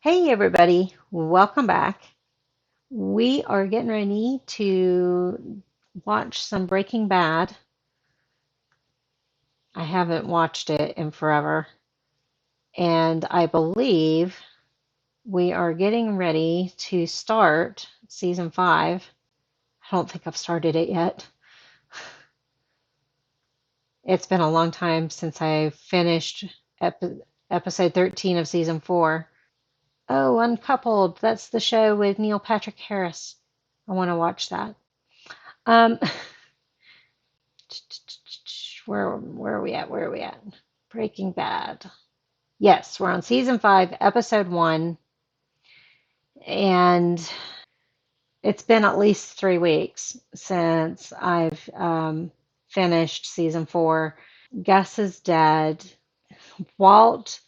Hey everybody, welcome back. We are getting ready to watch some Breaking Bad. I haven't watched it in forever, and I believe we are getting ready to start season 5. I don't think I've started it yet. It's been a long time since I finished episode 13 of season 4. Oh, Uncoupled, that's the show with Neil Patrick Harris. I want to watch that. Um, where are we at? Where are we at? Breaking Bad. Yes, we're on season 5, episode 1, and it's been at least 3 weeks since I've finished season 4. Gus is dead. Walt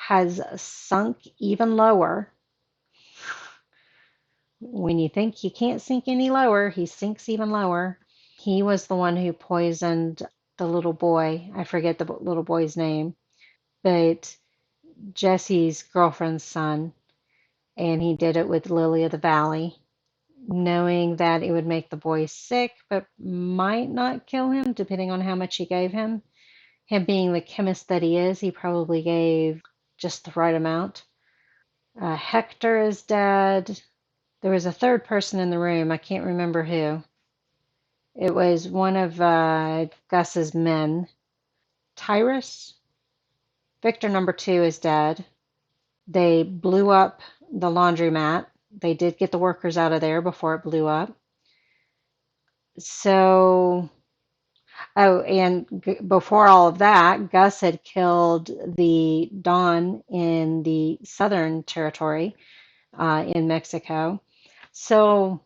has sunk even lower. When you think you can't sink any lower, he sinks even lower. He was the one who poisoned the little boy. I forget the little boy's name, but Jesse's girlfriend's son, and he did it with Lily of the Valley, knowing that it would make the boy sick, but might not kill him, depending on how much he gave him. Him being the chemist that he is, he probably gave just the right amount. Hector is dead. There was a third person in the room. I can't remember who. It was one of Gus's men. Tyrus? Victor number 2 is dead. They blew up the laundromat. They did get the workers out of there before it blew up. So, oh, and before all of that, Gus had killed the Don in the southern territory in Mexico. So,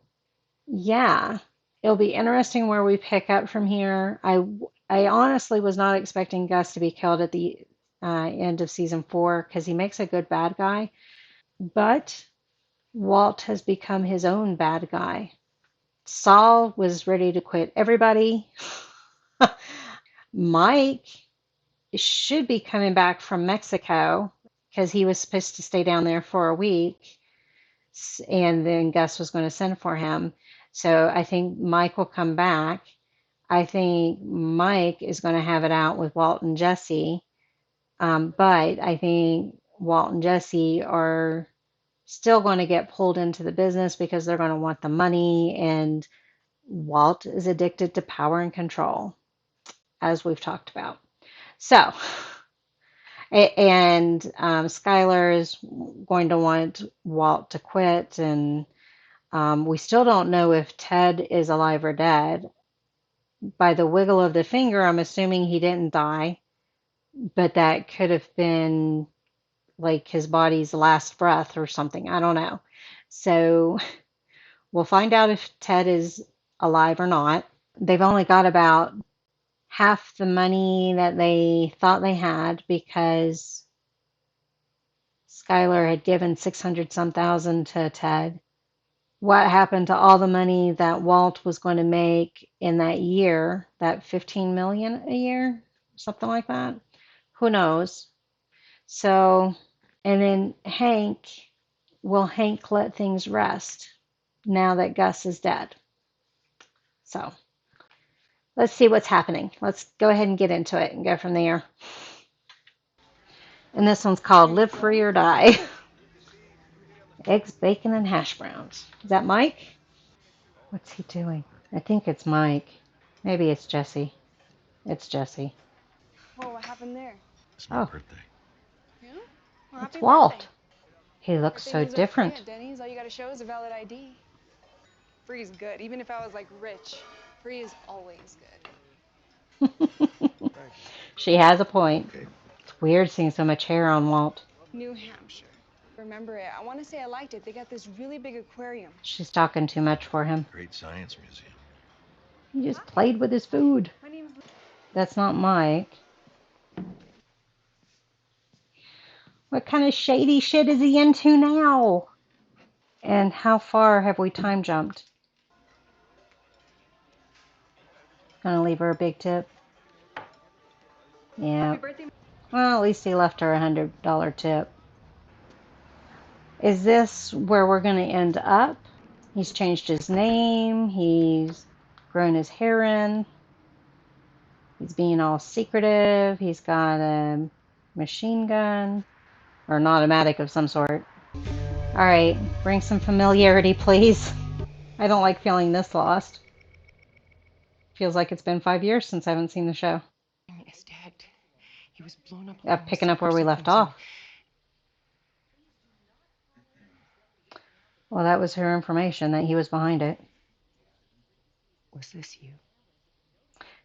yeah, it'll be interesting where we pick up from here. I honestly was not expecting Gus to be killed at the end of season 4 because he makes a good bad guy, but Walt has become his own bad guy. Saul was ready to quit everybody. Mike should be coming back from Mexico because he was supposed to stay down there for a week, and then Gus was going to send for him. So I think Mike will come back. I think Mike is going to have it out with Walt and Jesse, but I think Walt and Jesse are still going to get pulled into the business because they're going to want the money, and Walt is addicted to power and control, as we've talked about. So, and Skylar is going to want Walt to quit, and we still don't know if Ted is alive or dead. By the wiggle of the finger, I'm assuming he didn't die, but that could have been like his body's last breath or something. I don't know. So we'll find out if Ted is alive or not. They've only got about half the money that they thought they had because Skylar had given 600 some thousand to Ted. What happened to all the money that Walt was going to make in that year, that 15 million a year, something like that? Who knows? So, and then will Hank let things rest now that Gus is dead? So, let's see what's happening. Let's go ahead and get into it and go from there. And this one's called Live Free or Die. Eggs, bacon, and hash browns. Is that Mike? What's he doing? I think it's Mike. Maybe it's Jesse. It's Jesse. Whoa, what happened there? It's my Oh, birthday. Yeah? Well, it's happy birthday. Walt. He looks Birthday so means are free different. at Denny's. All you gotta show is a valid ID. Free is good, even if I was like rich. Free is always good. Thank you. She has a point. Okay. It's weird seeing so much hair on Walt. New Hampshire. Remember it. I want to say I liked it. They got this really big aquarium. She's talking too much for him. Great science museum. He just played with his food. My name's That's not Mike. What kind of shady shit is he into now? And how far have we time jumped? Gonna leave her a big tip. Yeah. Happy birthday. Well, at least he left her $100 tip. Is this where we're going to end up? He's changed his name. He's grown his hair in. He's being all secretive. He's got a machine gun or an automatic of some sort. All right, bring some familiarity, please. I don't like feeling this lost. Feels like it's been 5 years since I haven't seen the show. Is dead. He was blown up. Picking up where we left off. Well, that was her information, that he was behind it. Was this you?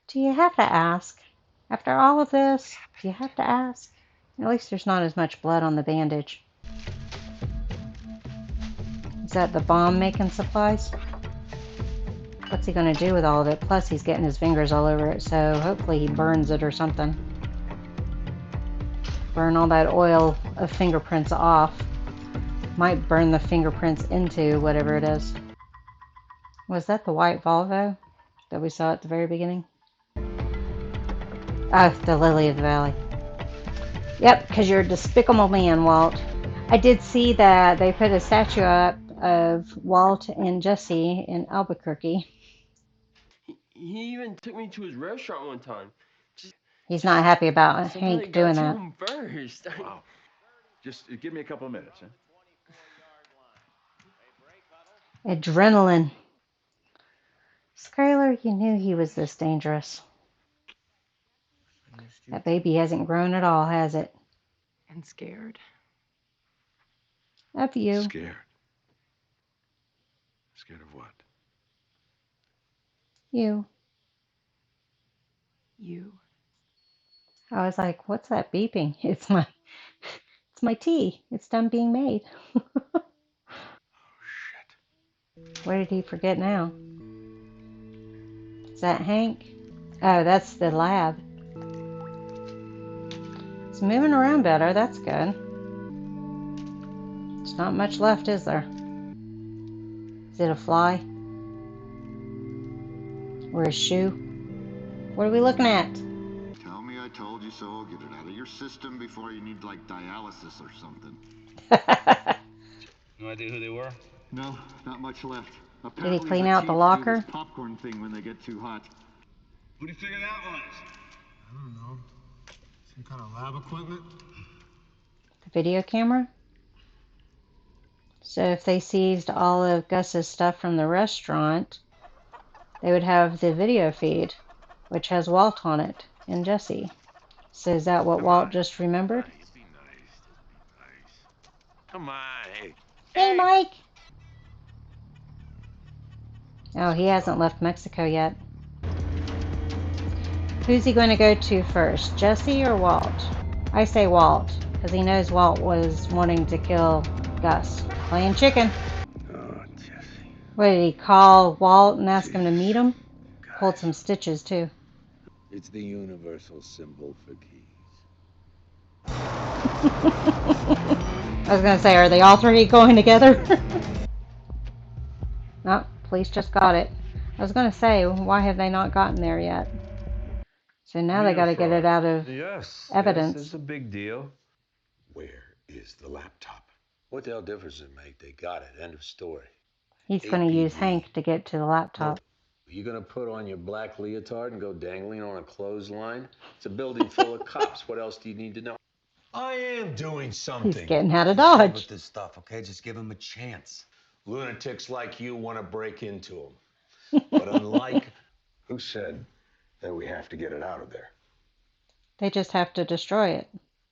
Do you have to ask? After all of this, do you have to ask? At least there's not as much blood on the bandage. Is that the bomb making supplies? What's he going to do with all of it? Plus, he's getting his fingers all over it, so hopefully he burns it or something. Burn all that oil of fingerprints off. Might burn the fingerprints into whatever it is. Was that the white Volvo that we saw at the very beginning? Oh, the Lily of the Valley. Yep, because you're a despicable man, Walt. I did see that they put a statue up of Walt and Jesse in Albuquerque. He even took me to his restaurant one time. He's not happy about Somebody Hank got doing to that. him first. Wow. Just give me a couple of minutes, huh? Adrenaline. Skylar, you knew he was this dangerous. That baby hasn't grown at all, has it? And scared. Of you. Scared. Scared of what? You. You. I was like, what's that beeping? It's my tea. It's done being made. Oh, shit. What did he forget now? Is that Hank? Oh, that's the lab. It's moving around better. That's good. There's not much left, is there? Is it a fly? Or a shoe? What are we looking at? Tell me I told you so. Get it out of your system before you need, like, dialysis or something. No idea who they were? No, not much left. Did he clean the out the Chiefs locker? do this popcorn thing when they get too hot. Who do you figure that was? I don't know. Some kind of lab equipment? The video camera? So if they seized all of Gus's stuff from the restaurant, they would have the video feed, which has Walt on it and Jesse. So is that what Walt just remembered? Be nice. Come on, hey. Hey, Mike! Oh, he hasn't left Mexico yet. Who's he going to go to first, Jesse or Walt? I say Walt, because he knows Walt was wanting to kill Gus. Playing chicken. Oh, Jesse. What, did he call Walt and ask him to meet him? Pulled some stitches, too. It's the universal symbol for keys. I was going to say, are they all three going together? No, police just got it. I was going to say, why have they not gotten there yet? So now they got to get it out of evidence. It's a big deal. Where is the laptop? What the hell difference does it make? They got it. End of story. He's going to use Hank to get to the laptop. You gonna put on your black leotard and go dangling on a clothesline? It's a building full of cops. What else do you need to know? I am doing something. He's getting out of Dodge. With this stuff, okay? Just give him a chance. Lunatics like you want to break into them. But unlike... Who said that we have to get it out of there? They just have to destroy it.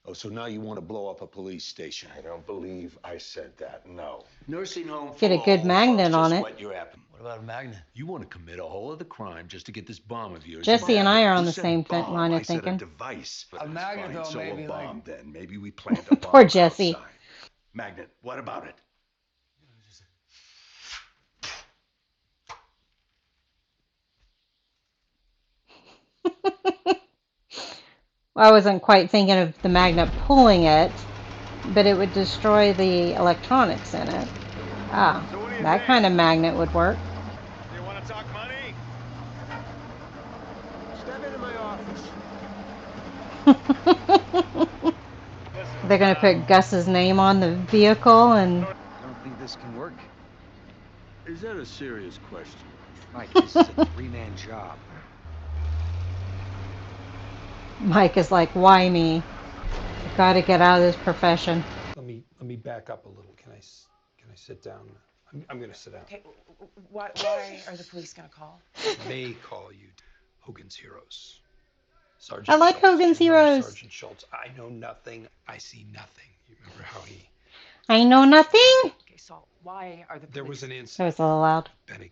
Oh, so now you want to blow up a police station? I don't believe I said that, no. Nursing home. Get a good magnet on it. What about a magnet? You want to commit a whole other crime just to get this bomb of yours. Jesse and I are on the You said same bomb. line of I said thinking. a device. A magnet, Fine, though, so maybe a bomb, like... then. Maybe we plant a bomb Poor Jesse. outside. Magnet, what about it? Well, I wasn't quite thinking of the magnet pulling it, but it would destroy the electronics in it. Ah, that kind of magnet would work. You want to talk money? Step into my office. they're going to put Gus's name on the vehicle, and I don't think this can work. Is that a serious question? Mike, this is a three-man job. Mike is like, why me? I've got to get out of this profession. Let me back up a little. Can I sit down? I'm gonna sit down. Okay, why are the police gonna call? They call you Hogan's Heroes. Sergeant I like Schultz. Hogan's Do you remember Heroes. Sergeant Schultz. I know nothing. I see nothing. You remember how he? I know nothing. Okay, Saul, why are the police? There was an That incident. was a little loud. Bennick.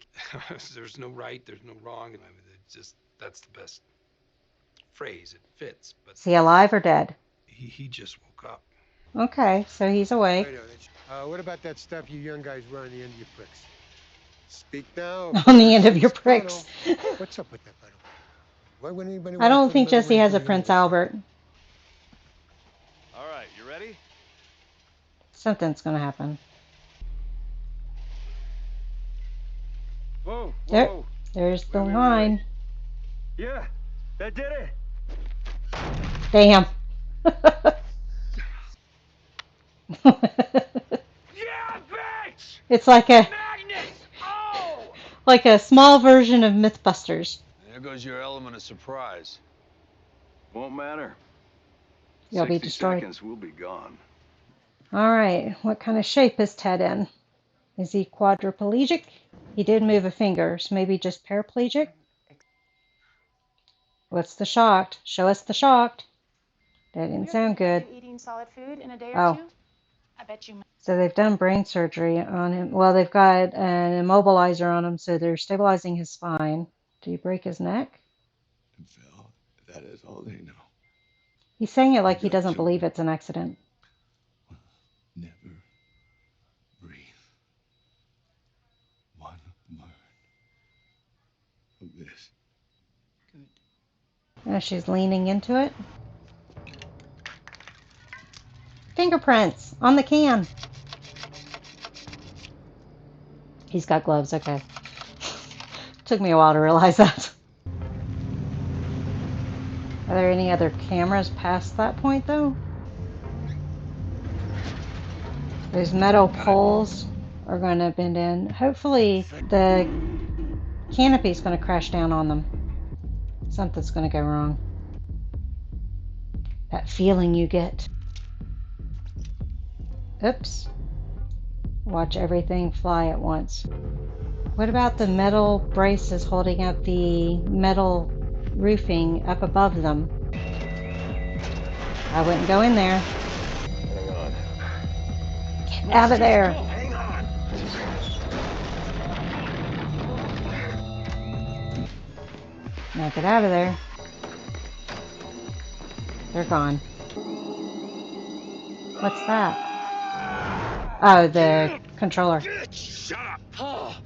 There's no right. There's no wrong. I mean, it's just that's the best phrase. It fits. But Is he alive or dead? he just woke up. Okay, so he's awake. What about that stuff you young guys wear on the end of your pricks? Speak now. On the end of your pricks. What's up with that, by the way? Why wouldn't anybody I don't want to think put another Jesse has a wrinkle in Prince your Albert. All right, you ready? Something's gonna happen. Whoa, There, whoa. there's the Wait. line. Yeah, that did it. Damn. Yeah, bitch! It's like a Magnets! Oh! like a small version of MythBusters. There goes your element of surprise. Won't matter. You'll be 60 destroyed. seconds, we'll be gone. All right, what kind of shape is Ted in? Is he quadriplegic? He did move a finger, so maybe just paraplegic? What's the shocked? Show us the shocked. That didn't sound good. Eating solid food in a day Oh. or two? I bet you. So they've done brain surgery on him. Well, they've got an immobilizer on him, so they're stabilizing his spine. Did he break his neck? Phil, that is all they know. He's saying it like he doesn't believe it's an accident. Never breathe one word of this. She's leaning into it. Fingerprints on the can. He's got gloves, okay. Took me a while to realize that. Are there any other cameras past that point, though? Those metal poles are going to bend in. Hopefully, the canopy's going to crash down on them. Something's going to go wrong. That feeling you get. Oops. Watch everything fly at once. What about the metal braces holding up the metal roofing up above them? I wouldn't go in there. Hang on. Get out of there. Hang on. Now get out of there. They're gone. What's that? Oh, the controller. Shut up. Oh.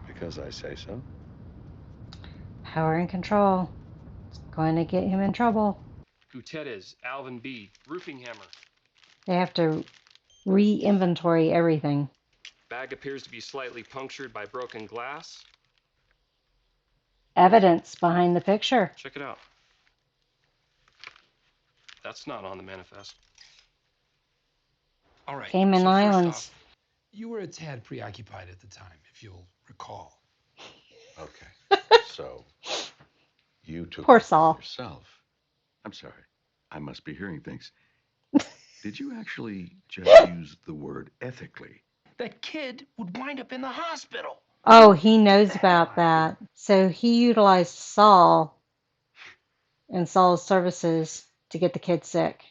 Because I say so. Power and control. It's going to get him in trouble. Gutierrez, Alvin B., roofing hammer. They have to re-inventory everything. Bag appears to be slightly punctured by broken glass. Evidence behind the picture. Check it out. That's not on the manifest. All right. Cayman so first Islands. off, you were a tad preoccupied at the time, if you'll recall. Okay. So, you took Poor it upon Saul. yourself. I'm sorry. I must be hearing things. Did you actually just use the word ethically? That kid would wind up in the hospital. Oh, he knows about that. So he utilized Saul and Saul's services to get the kid sick.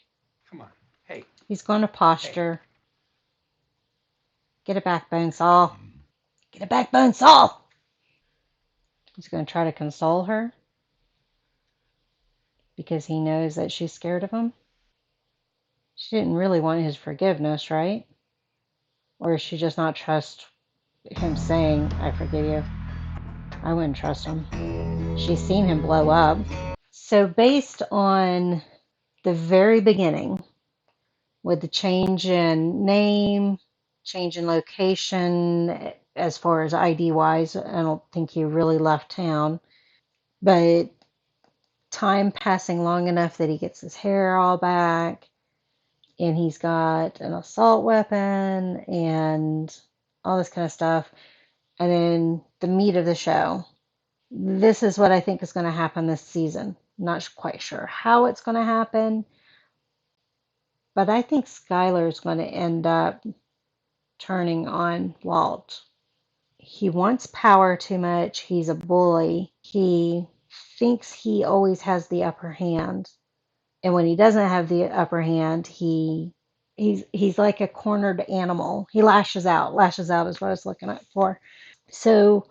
Come on. Hey. He's going to posture. Get a backbone, Saul. Get a backbone, Saul. He's going to try to console her because he knows that she's scared of him. She didn't really want his forgiveness, right? Or does she just not trust him saying, I forgive you? I wouldn't trust him. She's seen him blow up. So based on the very beginning, with the change in name, change in location, as far as ID wise, I don't think he really left town. But time passing long enough that he gets his hair all back, and he's got an assault weapon and all this kind of stuff. And then the meat of the show. This is what I think is going to happen this season. Not quite sure how it's going to happen, but I think Skylar is going to end up turning on Walt. He wants power too much. He's a bully. He thinks he always has the upper hand. And when he doesn't have the upper hand, he's like a cornered animal. He lashes out. Lashes out is what I was looking at for. So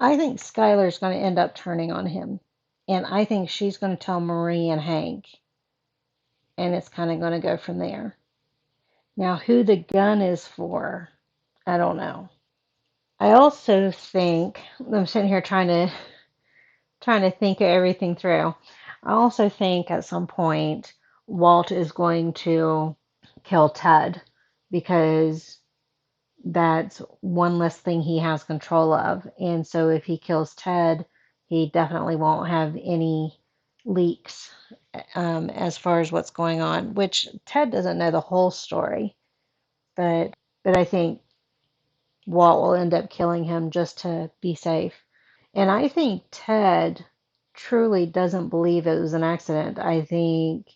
I think Skylar's going to end up turning on him. And I think she's going to tell Marie and Hank. And it's kind of going to go from there. Now, who the gun is for, I don't know. I also think, I'm sitting here trying to think of everything through. I also think at some point Walt is going to kill Ted because that's one less thing he has control of. And so if he kills Ted, he definitely won't have any leaks as far as what's going on, which Ted doesn't know the whole story. But I think Walt will end up killing him just to be safe. And I think Ted truly doesn't believe it was an accident. I think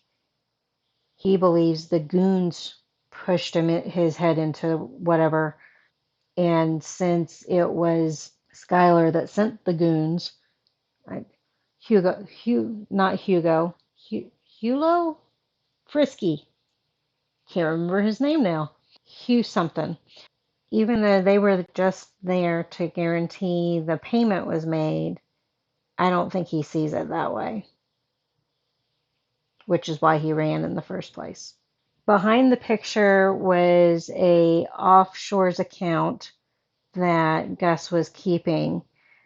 he believes the goons pushed his head into whatever. And since it was Skylar that sent the goons, Hugo, Frisky, can't remember his name now, Hugh something. Even though they were just there to guarantee the payment was made, I don't think he sees it that way, which is why he ran in the first place. Behind the picture was a offshores account that Gus was keeping.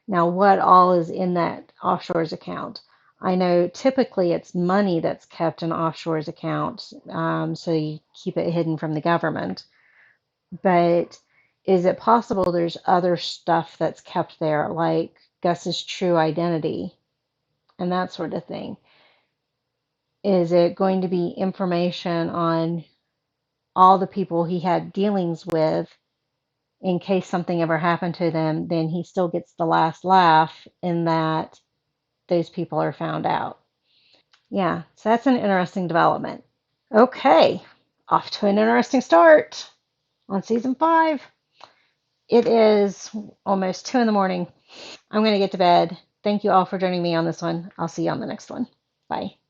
Now, what all is in that offshores account? I know typically it's money that's kept in offshores accounts, so you keep it hidden from the government. But is it possible there's other stuff that's kept there, like Gus's true identity and that sort of thing? Is it going to be information on all the people he had dealings with in case something ever happened to them? Then he still gets the last laugh in that those people are found out. Yeah, so that's an interesting development. Okay, off to an interesting start on season 5. It is almost 2 in the morning. I'm going to get to bed. Thank you all for joining me on this one. I'll see you on the next one. Bye.